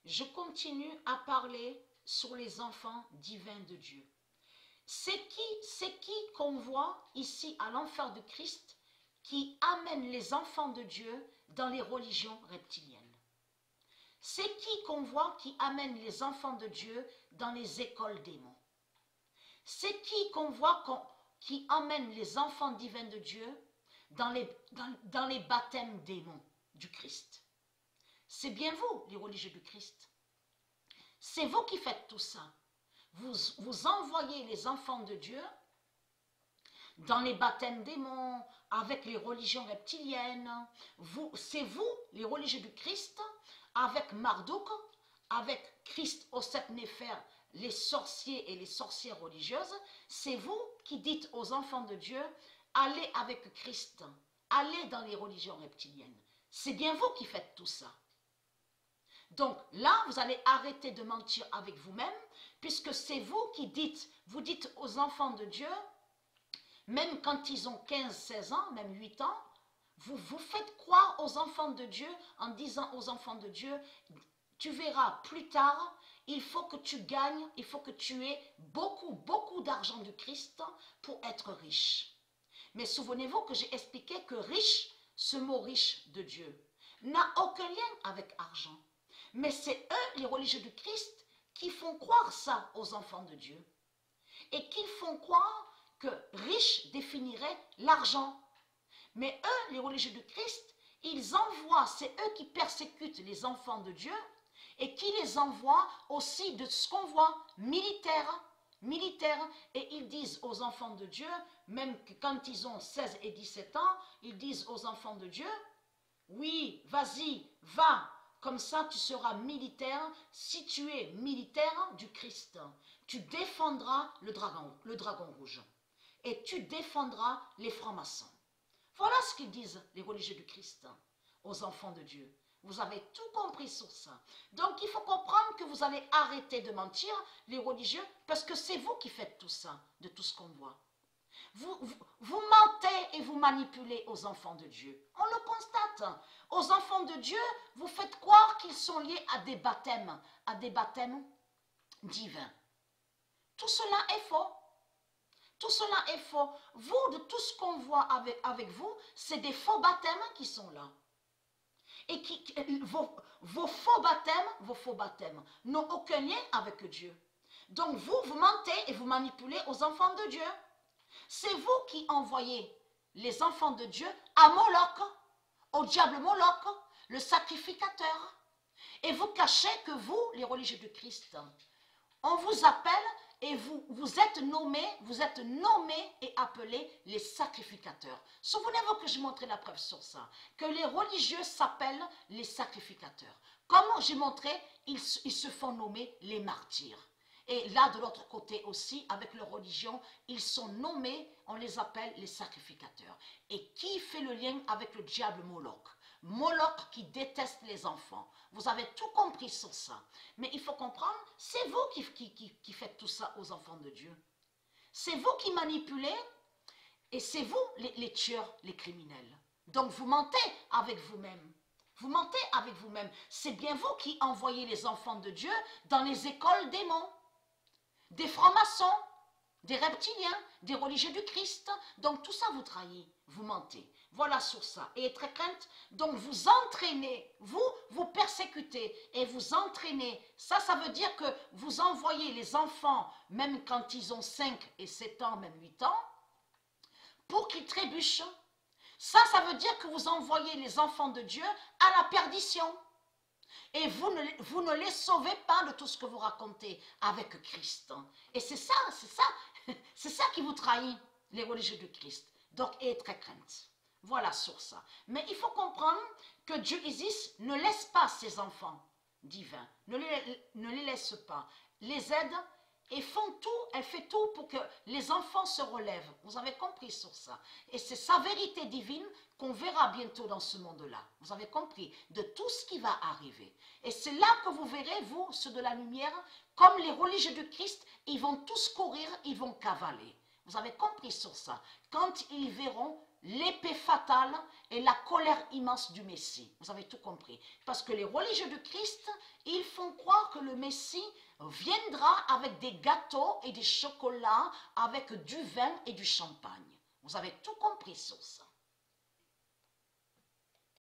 je continue à parler sur les enfants divins de Dieu. C'est qui qu'on voit ici à l'enfer de Christ qui amène les enfants de Dieu dans les religions reptiliennes? C'est qui qu'on voit qui amène les enfants de Dieu dans les écoles démons? C'est qui qu'on voit qui emmène les enfants divins de Dieu dans les baptêmes démons du Christ? C'est bien vous, les religieux du Christ. C'est vous qui faites tout ça. Vous envoyez les enfants de Dieu dans les baptêmes démons, avec les religions reptiliennes. C'est vous, les religieux du Christ, avec Marduk, avec Christ au sept néphers, les sorciers et les sorcières religieuses. C'est vous qui dites aux enfants de Dieu, allez avec Christ, allez dans les religions reptiliennes. C'est bien vous qui faites tout ça. Donc là, vous allez arrêter de mentir avec vous-même, puisque c'est vous qui vous dites aux enfants de Dieu, même quand ils ont 15, 16 ans, même 8 ans, vous faites croire aux enfants de Dieu en disant aux enfants de Dieu, tu verras plus tard, il faut que tu gagnes, il faut que tu aies beaucoup d'argent du Christ pour être riche. Mais souvenez-vous que j'ai expliqué que riche, ce mot riche de Dieu, n'a aucun lien avec argent. Mais c'est eux, les religieux du Christ, qui font croire ça aux enfants de Dieu. Et qu'ils font croire que riche définirait l'argent. Mais eux, les religieux du Christ, ils envoient, c'est eux qui persécutent les enfants de Dieu et qui les envoient aussi de ce qu'on voit, militaires. Et ils disent aux enfants de Dieu, même quand ils ont 16 et 17 ans, ils disent aux enfants de Dieu, oui, vas-y, va, comme ça tu seras militaire. Si tu es militaire du Christ, tu défendras le dragon rouge et tu défendras les francs-maçons. Voilà ce qu'ils disent les religieux du Christ aux enfants de Dieu. Vous avez tout compris sur ça. Donc il faut comprendre que vous allez arrêter de mentir, les religieux, parce que c'est vous qui faites tout ça, de tout ce qu'on voit. Vous mentez et vous manipulez aux enfants de Dieu. On le constate. Aux enfants de Dieu, vous faites croire qu'ils sont liés à des baptêmes divins. Tout cela est faux. Tout cela est faux. Vous, de tout ce qu'on voit avec vous, c'est des faux baptêmes qui sont là. Et vos faux baptêmes n'ont aucun lien avec Dieu. Donc vous mentez et vous manipulez aux enfants de Dieu. C'est vous qui envoyez les enfants de Dieu à Moloch, au diable Moloch, le sacrificateur. Et vous cachez que vous, les religieux de Christ, on vous appelle et vous êtes nommés et appelés les sacrificateurs. Souvenez-vous que j'ai montré la preuve sur ça, que les religieux s'appellent les sacrificateurs. Comme j'ai montré, ils se font nommer les martyrs. Et là, de l'autre côté aussi, avec leur religion, ils sont nommés, on les appelle les sacrificateurs. Et qui fait le lien avec le diable Moloch? Moloch qui déteste les enfants. Vous avez tout compris sur ça. Mais il faut comprendre, c'est vous qui faites tout ça aux enfants de Dieu. C'est vous qui manipulez et c'est vous les tueurs, les criminels. Donc vous mentez avec vous-même. Vous mentez avec vous-même. C'est bien vous qui envoyez les enfants de Dieu dans les écoles démons. Des francs-maçons, des reptiliens, des religieux du Christ. Donc tout ça vous trahit, vous mentez. Voilà sur ça. Et très crainte, donc vous entraînez, vous persécutez et vous entraînez. Ça veut dire que vous envoyez les enfants, même quand ils ont 5 et 7 ans, même 8 ans, pour qu'ils trébuchent. Ça veut dire que vous envoyez les enfants de Dieu à la perdition. Et vous ne les sauvez pas de tout ce que vous racontez avec Christ. Et c'est ça qui vous trahit, les religieux de Christ. Donc, ayez très crainte. Voilà sur ça. Mais il faut comprendre que Dieu Isis ne laisse pas ses enfants divins. Ne les laisse pas. Les aide et elle fait tout pour que les enfants se relèvent. Vous avez compris sur ça. Et c'est sa vérité divine qu'on verra bientôt dans ce monde-là. Vous avez compris de tout ce qui va arriver. Et c'est là que vous verrez, vous, ceux de la lumière, comme les religieux de Christ, ils vont tous courir, ils vont cavaler. Vous avez compris sur ça. Quand ils verront l'épée fatale et la colère immense du Messie. Vous avez tout compris. Parce que les religieux de Christ, ils font croire que le Messie viendra avec des gâteaux et des chocolats, avec du vin et du champagne. Vous avez tout compris sur ça.